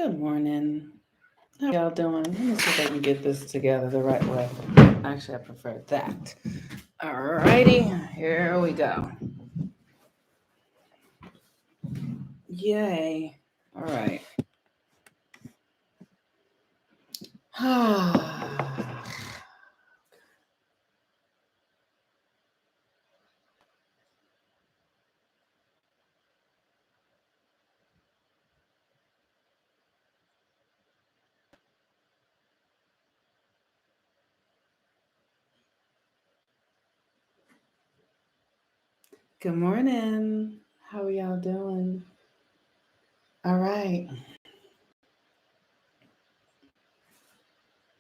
Good morning. How y'all doing? Let me see if I can get this together the right way. Actually, I prefer that. Alrighty, here we go. Yay. All right. Good morning. How are y'all doing? All right.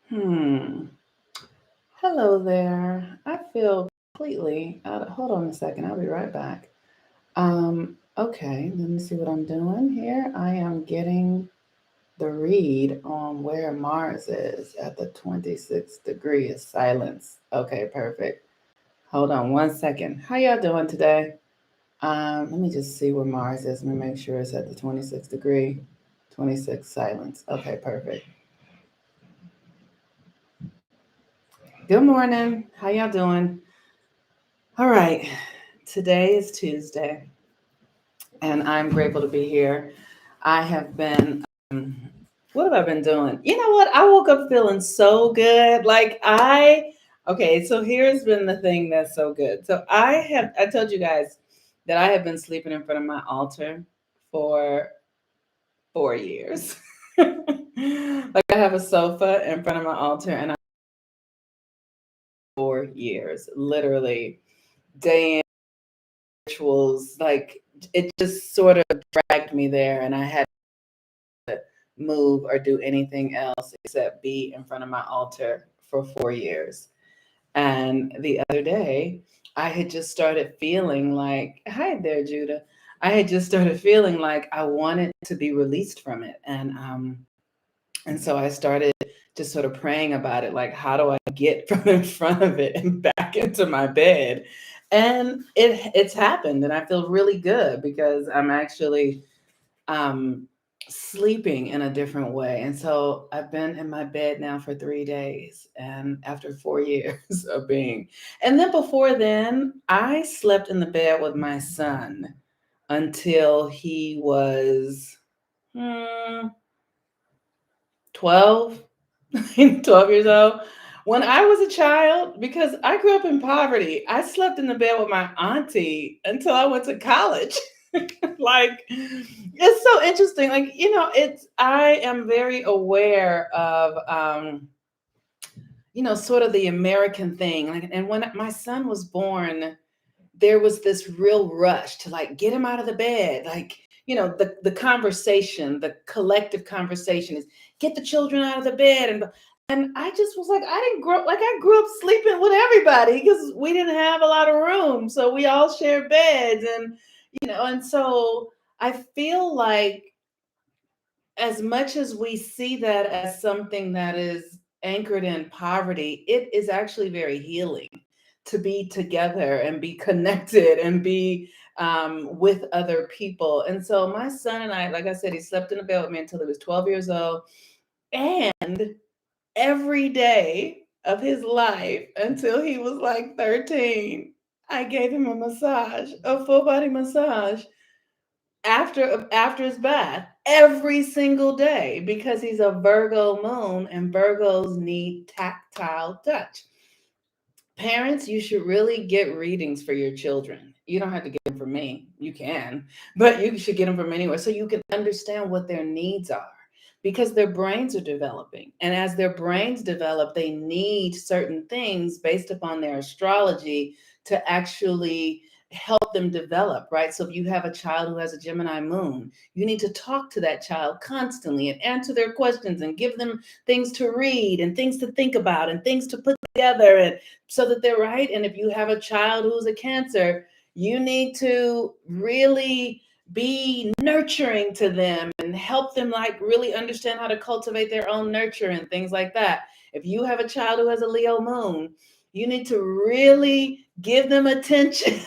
Hmm. Hello there. I feel completely out of, hold on a second. I'll be right back. Okay, let me see what I'm doing here. I am getting the read on where Mars is at the 26th degree of silence. Okay, perfect. Hold on one second. How y'all doing today? Let me just see where Mars is. Let me make sure it's at the 26th degree, 26 silence. Okay, perfect. Good morning. How y'all doing? All right. Today is Tuesday, and I'm grateful to be here. I have been what have I been doing? You know what? I woke up feeling so good. Okay, so here's been the thing that's so good. So I told you guys that I have been sleeping in front of my altar for 4 years. Like I have a sofa in front of my altar and I 4 years, literally day in rituals, like it just sort of dragged me there and I had move or do anything else except be in front of my altar for 4 years. And the other day, I had just started feeling like, hi there, Judah. I had just started feeling like I wanted to be released from it. And so I started just sort of praying about it, like, how do I get from in front of it and back into my bed? And it's happened, and I feel really good because I'm actually um, sleeping in a different way. And so I've been in my bed now for 3 days, and after 4 years of being, and then before then, I slept in the bed with my son until he was 12, 12 years old. When I was a child, because I grew up in poverty, I slept in the bed with my auntie until I went to college. Like, it's so interesting. Like, I am very aware of, sort of the American thing. Like, and when my son was born, there was this real rush to like get him out of the bed. Like, the conversation, the collective conversation is get the children out of the bed. And I just was like, I didn't grow like I grew up sleeping with everybody because we didn't have a lot of room. So we all shared beds and so I feel like as much as we see that as something that is anchored in poverty, it is actually very healing to be together and be connected and be with other people. And so my son and I, like I said, he slept in the bed with me until he was 12 years old. And every day of his life until he was like 13, I gave him a massage, a full body massage after his bath every single day because he's a Virgo moon and Virgos need tactile touch. Parents, you should really get readings for your children. You don't have to get them from me. You can, but you should get them from anywhere so you can understand what their needs are because their brains are developing. And as their brains develop, they need certain things based upon their astrology to actually help them develop, right? So if you have a child who has a Gemini moon, you need to talk to that child constantly and answer their questions and give them things to read and things to think about and things to put together and so that they're right. And if you have a child who's a Cancer, you need to really be nurturing to them and help them like really understand how to cultivate their own nurture and things like that. If you have a child who has a Leo moon, you need to really give them attention.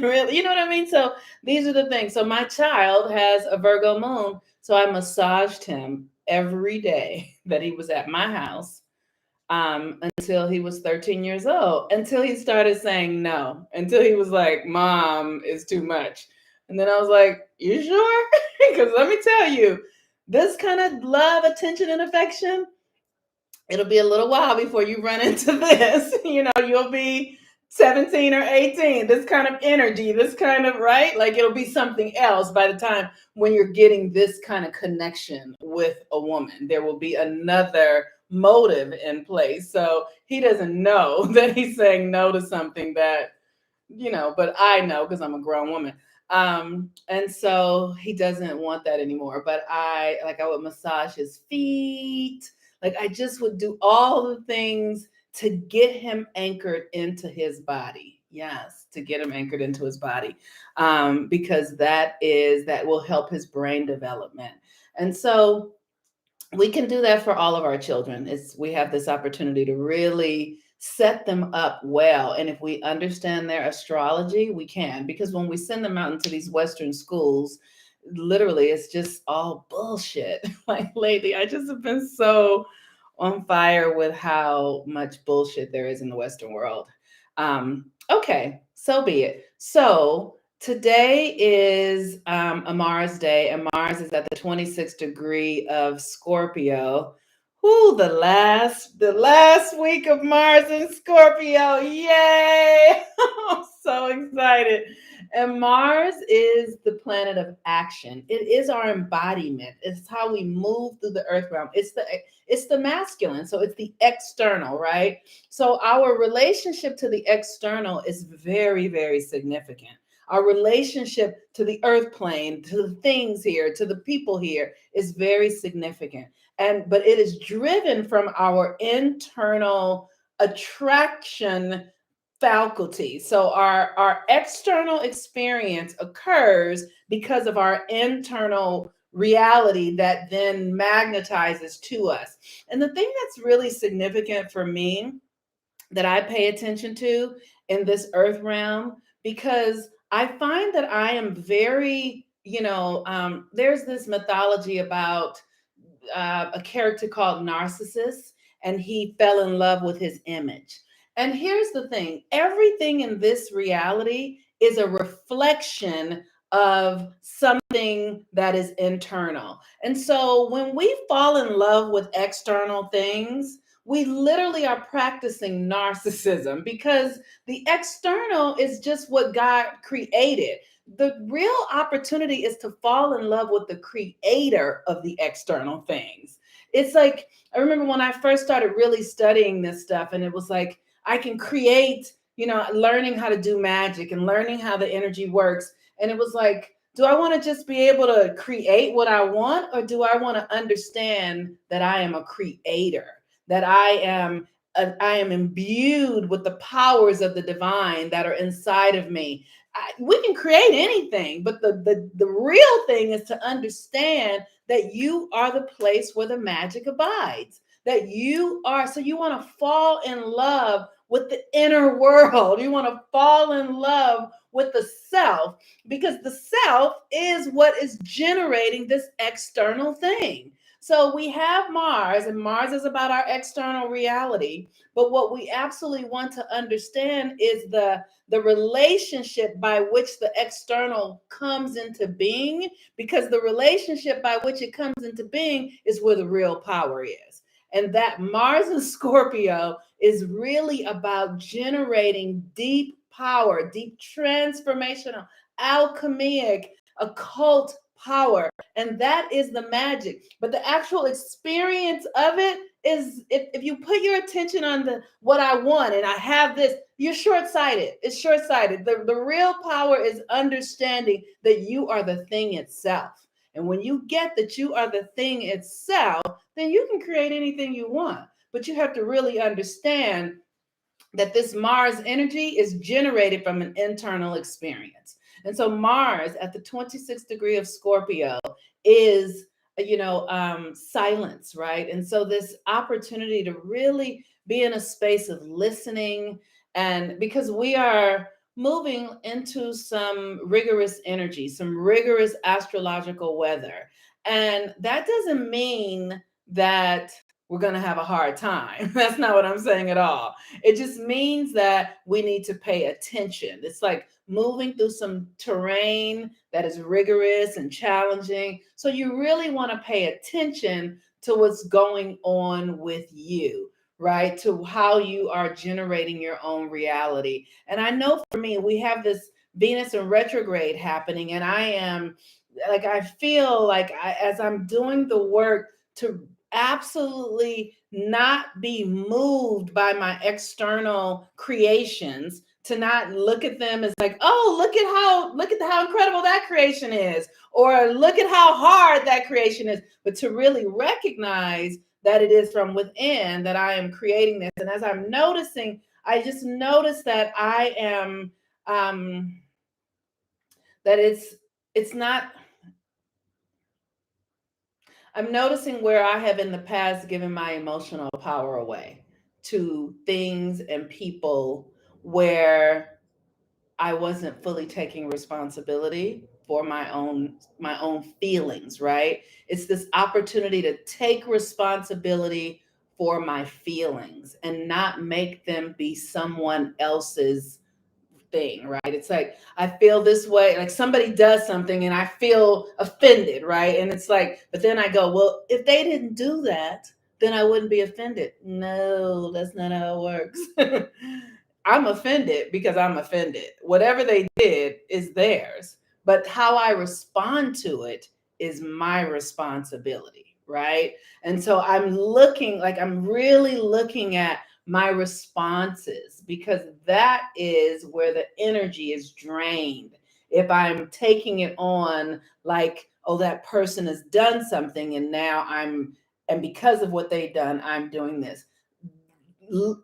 Really, you know what I mean? So these are the things. So my child has a Virgo moon, so I massaged him every day that he was at my house, until he was 13 years old, until he started saying no, until he was like, Mom is too much. And then I was like, You sure? Because let me tell you, this kind of love, attention, and affection, it'll be a little while before you run into this. You'll be 17 or 18. This kind of energy, this kind of, right? Like it'll be something else by the time when you're getting this kind of connection with a woman. There will be another motive in place. So he doesn't know that he's saying no to something that, but I know because I'm a grown woman. And so he doesn't want that anymore. But I would massage his feet. Like I just would do all the things to get him anchored into his body. Yes, to get him anchored into his body. Because that will help his brain development. And so we can do that for all of our children. We have this opportunity to really set them up well. And if we understand their astrology, we can, because when we send them out into these Western schools, literally it's just all bullshit. Like lately, I just have been so on fire with how much bullshit there is in the Western world. Okay, so be it. So today is a Mars day, and Mars is at the 26th degree of Scorpio. Whoo, the last week of Mars in Scorpio. Yay! I'm so excited. And Mars is the planet of action. It is our embodiment. It's how we move through the earth realm. It's the masculine. So it's the external, right? So our relationship to the external is very, very significant. Our relationship to the earth plane, to the things here, to the people here is very significant. But it is driven from our internal attraction faculty. So our external experience occurs because of our internal reality that then magnetizes to us. And the thing that's really significant for me that I pay attention to in this earth realm, because I find that I am very, there's this mythology about a character called Narcissus, and he fell in love with his image. And here's the thing, everything in this reality is a reflection of something that is internal. And so when we fall in love with external things, we literally are practicing narcissism, because the external is just what God created. The real opportunity is to fall in love with the creator of the external things. It's like, I remember when I first started really studying this stuff, and it was like, I can create, learning how to do magic and learning how the energy works. And it was like, do I want to just be able to create what I want? Or do I want to understand that I am a creator, that I am imbued with the powers of the divine that are inside of me? We can create anything, but the real thing is to understand that you are the place where the magic abides, that you are. So you want to fall in love with the inner world. You want to fall in love with the self, because the self is what is generating this external thing. So we have Mars, and Mars is about our external reality. But what we absolutely want to understand is the relationship by which the external comes into being, because the relationship by which it comes into being is where the real power is. And that Mars in Scorpio is really about generating deep power, deep transformational, alchemic, occult power. And that is the magic. But the actual experience of it is, if you put your attention on what I want and I have this, you're short-sighted. It's short-sighted. The real power is understanding that you are the thing itself. And when you get that you are the thing itself, then you can create anything you want. But you have to really understand that this Mars energy is generated from an internal experience. And so Mars at the 26th degree of Scorpio is, silence, right? And so this opportunity to really be in a space of listening, and because we are moving into some rigorous energy, some rigorous astrological weather. And that doesn't mean that we're going to have a hard time. That's not what I'm saying at all. It just means that we need to pay attention. It's like moving through some terrain that is rigorous and challenging. So you really want to pay attention to what's going on with you, right? To how you are generating your own reality. And I know for me, we have this Venus in retrograde happening, and I am like, I feel like as I'm doing the work to absolutely not be moved by my external creations, to not look at them as like, oh, look at how incredible that creation is, or look at how hard that creation is, but to really recognize that it is from within that I am creating this. And as I'm noticing, I just notice that I am that it's not, I'm noticing where I have in the past given my emotional power away to things and people where I wasn't fully taking responsibility for my own feelings, right? It's this opportunity to take responsibility for my feelings and not make them be someone else's thing, right? It's like I feel this way, like somebody does something and I feel offended, right? And it's like, but then I go, well, if they didn't do that, then I wouldn't be offended. No, that's not how it works. I'm offended because I'm offended. Whatever they did is theirs, but how I respond to it is my responsibility, right? And so I'm looking, like I'm really looking at my responses, because that is where the energy is drained. If I'm taking it on like, oh, that person has done something and now and because of what they've done, I'm doing this.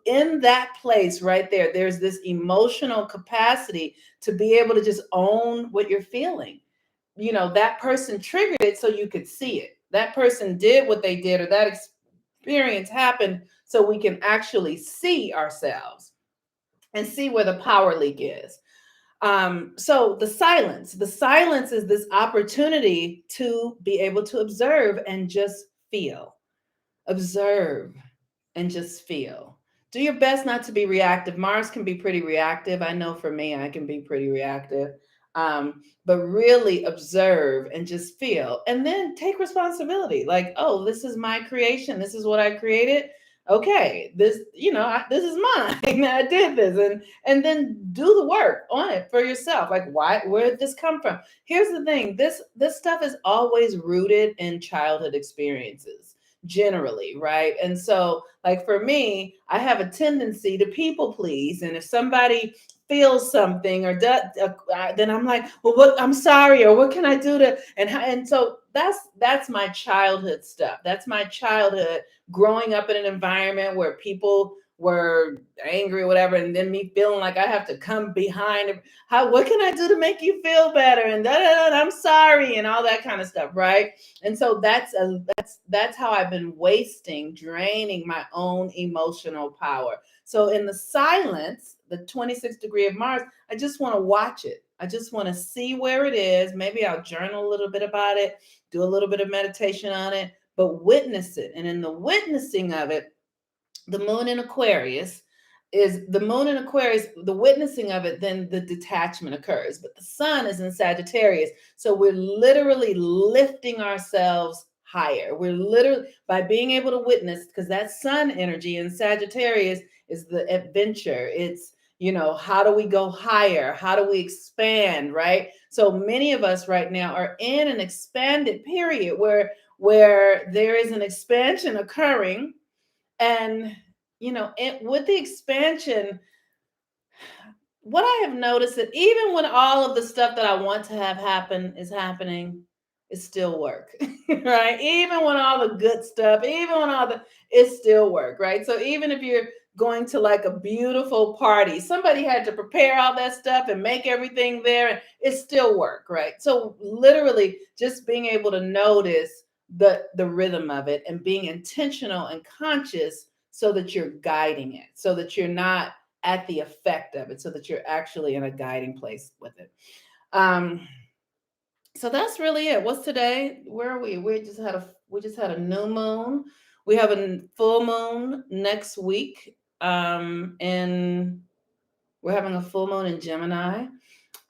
In that place right there, there's this emotional capacity to be able to just own what you're feeling. You know, that person triggered it so you could see it. That person did what they did, or that experience happened so we can actually see ourselves and see where the power leak is. So the silence is this opportunity to be able to observe and just feel. Observe and just feel. Do your best not to be reactive. Mars can be pretty reactive. I know for me, I can be pretty reactive. But really observe and just feel, and then take responsibility. Like, oh, this is my creation. This is what I created. Okay, this, this is mine. I did this, and then do the work on it for yourself. Like, why? Where did this come from? Here's the thing: this stuff is always rooted in childhood experiences generally, right? And so, like for me, I have a tendency to people please, and if somebody feels something or does, then I'm like, well, what? I'm sorry, or what can I do to? And so that's my childhood stuff. That's my childhood, growing up in an environment where people were angry or whatever, and then me feeling like I have to come behind. How? What can I do to make you feel better? And da, da, da, I'm sorry, and all that kind of stuff, right? And so that's how I've been wasting, draining my own emotional power. So in the silence, the 26th degree of Mars, I just want to watch it. I just want to see where it is. Maybe I'll journal a little bit about it, do a little bit of meditation on it, but witness it. And in the witnessing of it, the moon in Aquarius the witnessing of it, then the detachment occurs. But the sun is in Sagittarius. So we're literally lifting ourselves higher. We're literally, by being able to witness, because that sun energy in Sagittarius is the adventure. It's, how do we go higher? How do we expand, right? So many of us right now are in an expanded period where there is an expansion occurring. And, with the expansion, what I have noticed that even when all of the stuff that I want to have happen is happening, it still work, right? Even when all the good stuff, even when it still work, right? So even if you're going to like a beautiful party, somebody had to prepare all that stuff and make everything there, and it still work, right? So literally just being able to notice the rhythm of it and being intentional and conscious so that you're guiding it, so that you're not at the effect of it, so that you're actually in a guiding place with it. Um, So that's really it. What's today? Where are we? We just had a new moon. We have a full moon next week. And we're having a full moon in Gemini.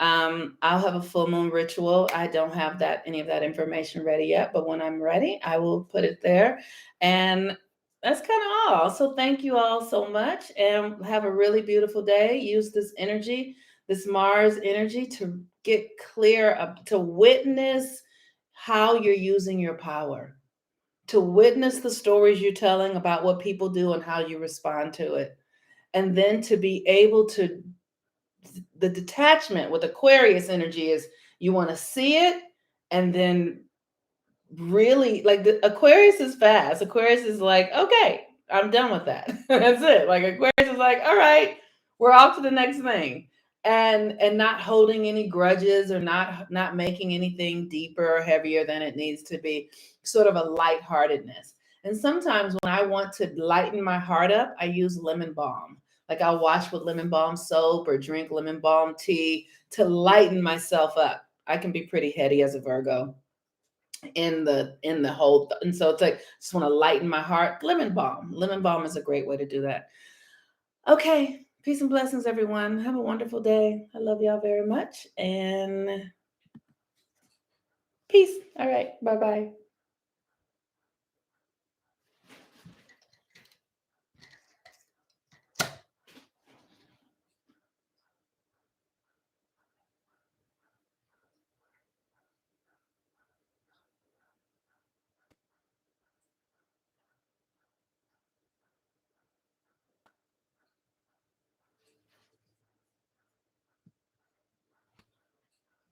I'll have a full moon ritual. I don't have that any of that information ready yet, but when I'm ready, I will put it there. And that's kind of all. So thank you all so much, and have a really beautiful day. Use this energy, this Mars energy, to get clear, to witness how you're using your power, to witness the stories you're telling about what people do and how you respond to it, and then to be able to, the detachment with Aquarius energy is, you want to see it, and then really, like, the Aquarius is fast. Aquarius is like, okay, I'm done with that. That's it. Like, Aquarius is like, all right, we're off to the next thing. And not holding any grudges, or not making anything deeper or heavier than it needs to be. Sort of a lightheartedness. And sometimes when I want to lighten my heart up, I use lemon balm. Like, I'll wash with lemon balm soap or drink lemon balm tea to lighten myself up. I can be pretty heady as a Virgo in the whole and so it's like, just want to lighten my heart. Lemon balm is a great way to do that. Okay, peace and blessings, everyone. Have a wonderful day. I love y'all very much, and peace. All right, bye bye.